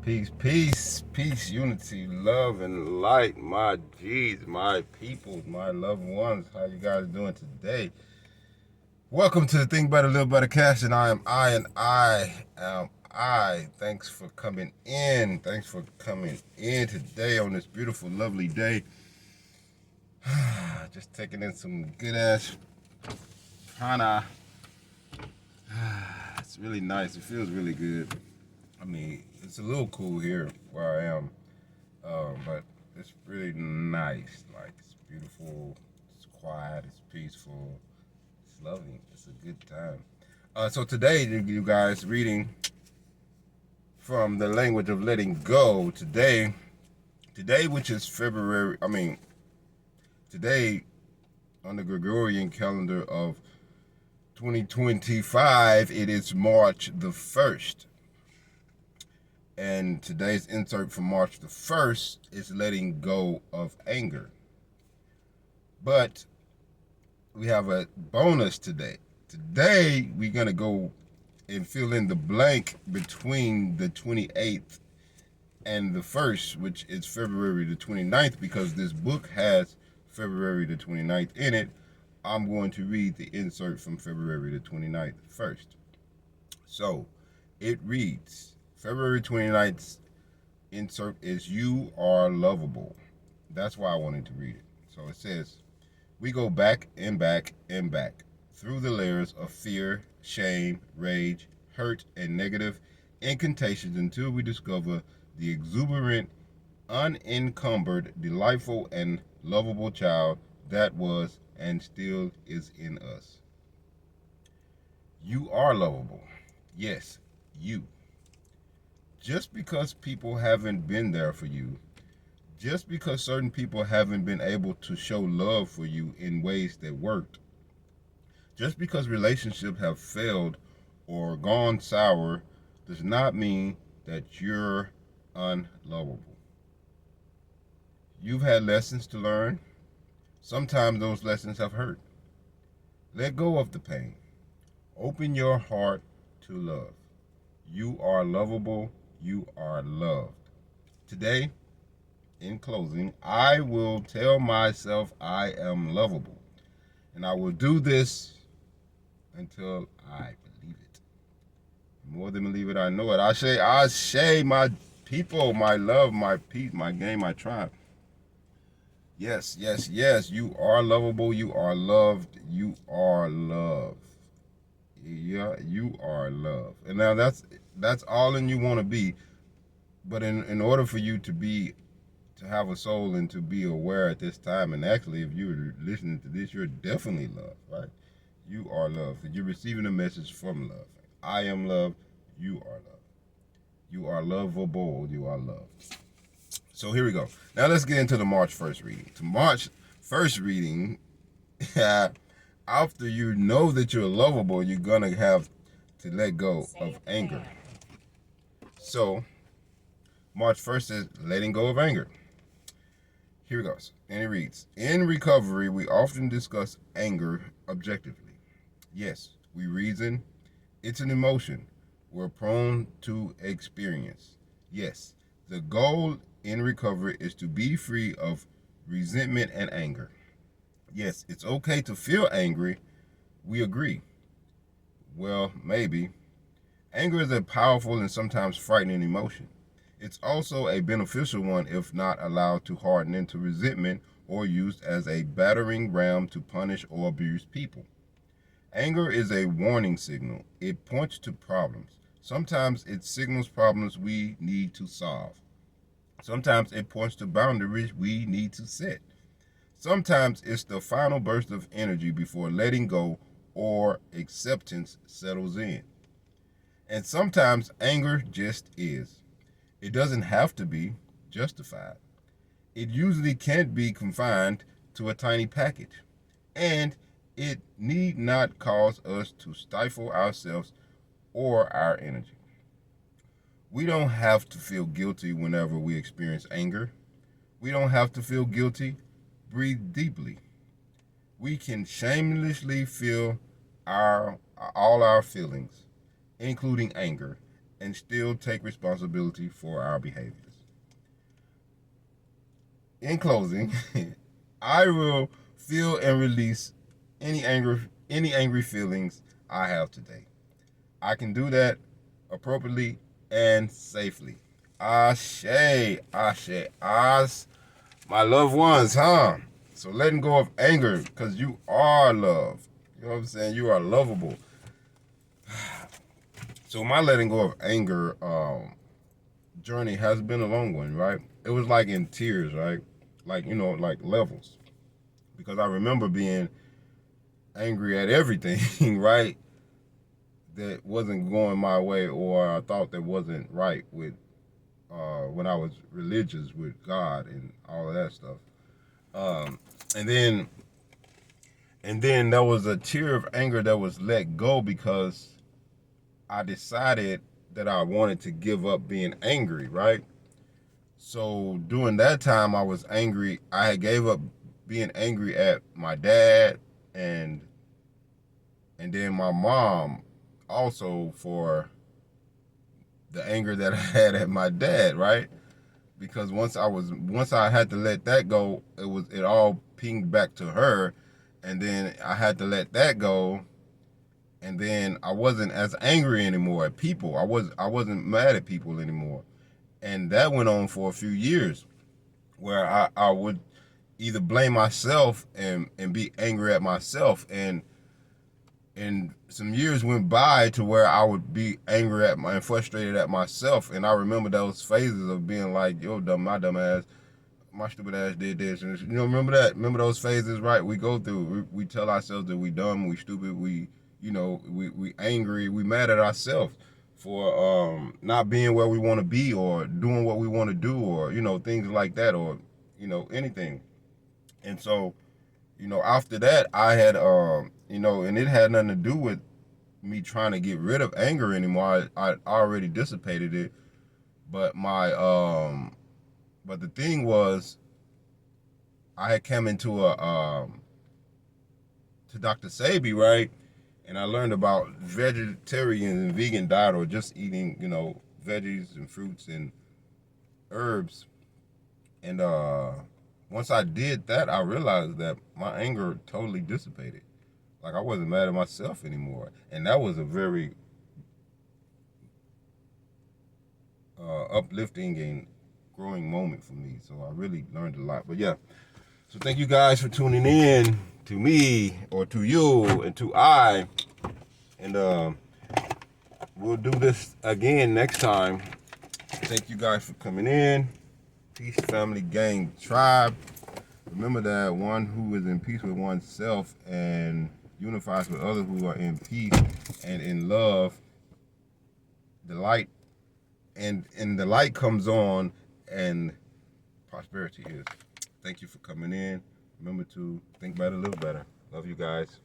Peace, unity, love, and light, my G's, my people, my loved ones. How you guys doing today? Welcome to the Think Better, Live Better Cast, and I am I, and I am I. Thanks for coming in. Thanks for coming in today on this beautiful, lovely day. Just taking in some good ass prana. It's really nice. It feels really good. I mean, it's a little cool here where I am. But it's really nice. Like, it's beautiful, it's quiet, it's peaceful, it's loving. It's a good time. So today, you guys, reading from the language of letting go. Today, which is February. Today on the Gregorian calendar of 2025, it is March the 1st. And today's insert for March the 1st is letting go of anger. But we have a bonus today. Today, we're going to go and fill in the blank between the 28th and the 1st, which is February the 29th, because this book has February the 29th in it. I'm going to read the insert from February the 29th first. So, it reads, February 29th insert is "You are lovable." That's why I wanted to read it. So it says, we go back and back and back through the layers of fear, shame, rage, hurt, and negative incantations until we discover the exuberant, unencumbered, delightful, and lovable child that was and still is in us. You are lovable. Yes, you. Just because people haven't been there for you, just because certain people haven't been able to show love for you in ways that worked, just because relationships have failed or gone sour, does not mean that you're unlovable. You've had lessons to learn. Sometimes those lessons have hurt. Let go of the pain. Open your heart to love. You are lovable. You are loved. Today, in closing, I will tell myself I am lovable. And I will do this until I believe it. More than believe it, I know it. I say, my people, my love, my peace, my game, my tribe. Yes, yes, yes. You are lovable. You are loved. You are loved. Yeah, you are loved. And now that's all in you want to be. But in order for you to have a soul and to be aware at this time, and actually if you're listening to this, you're definitely loved, right? You are loved. You're receiving a message from love. I am loved. You are loved. You are lovable. You are loved. So here we go. Now let's get into the March 1st reading. To March 1st reading, after you know that you're lovable, you're going to have to let go of anger. So March 1st is letting go of anger. Here it goes. And it reads, in recovery, we often discuss anger objectively. Yes, we reason. It's an emotion we're prone to experience. Yes, the goal in recovery is to be free of resentment and anger. Yes, it's okay to feel angry. We agree. Well, maybe. Anger is a powerful and sometimes frightening emotion. It's also a beneficial one if not allowed to harden into resentment or used as a battering ram to punish or abuse people. Anger is a warning signal. It points to problems. Sometimes it signals problems we need to solve. Sometimes it points to boundaries we need to set. Sometimes it's the final burst of energy before letting go or acceptance settles in. And sometimes anger just is. It doesn't have to be justified. It usually can't be confined to a tiny package. And it need not cause us to stifle ourselves or our energy. We don't have to feel guilty whenever we experience anger. We don't have to feel guilty. Breathe deeply. We can shamelessly feel all our feelings, including anger, and still take responsibility for our behaviors. In closing, I will feel and release any angry feelings I have today. I can do that appropriately and safely. Ashe, ashe, as my loved ones, huh? So letting go of anger, because you are loved. You know what I'm saying? You are lovable. So my letting go of anger journey has been a long one, right? It was like in tears, right? Like, like levels. Because I remember being angry at everything, right? That wasn't going my way, or I thought that wasn't right with when I was religious with God and all of that stuff. Um, and then there was a tear of anger that was let go because I decided that I wanted to give up being angry, right? So during that time I was angry. I had gave up being angry at my dad and then my mom also for the anger that I had at my dad, right? Because once I had to let that go, it all pinged back to her, and then I had to let that go, and then I wasn't as angry anymore at people. I wasn't mad at people anymore, and that went on for a few years, where I would either blame myself and be angry at myself, and some years went by to where I would be angry at and frustrated at myself, and I remember those phases of being like, yo, my dumb ass, my stupid ass did this, and remember that? Remember those phases, right? We go through. We tell ourselves that we dumb, we stupid, we angry, we mad at ourselves for not being where we want to be or doing what we want to do, or things like that, or anything. And so after that, I had and it had nothing to do with me trying to get rid of anger anymore. I already dissipated it, but but the thing was, I had come into to Dr. Sebi, right? And I learned about vegetarian and vegan diet, or just eating, veggies and fruits and herbs. And once I did that, I realized that my anger totally dissipated. Like, I wasn't mad at myself anymore. And that was a very uplifting and growing moment for me. So I really learned a lot. But yeah, so thank you guys for tuning in to me, or to you, and to I. And we'll do this again next time. Thank you guys for coming in. Peace, family, gang, tribe. Remember that one who is in peace with oneself and unifies with others who are in peace and in love, the light and the light comes on and prosperity is. Thank you for coming in. Remember to think better, live better. Love you guys.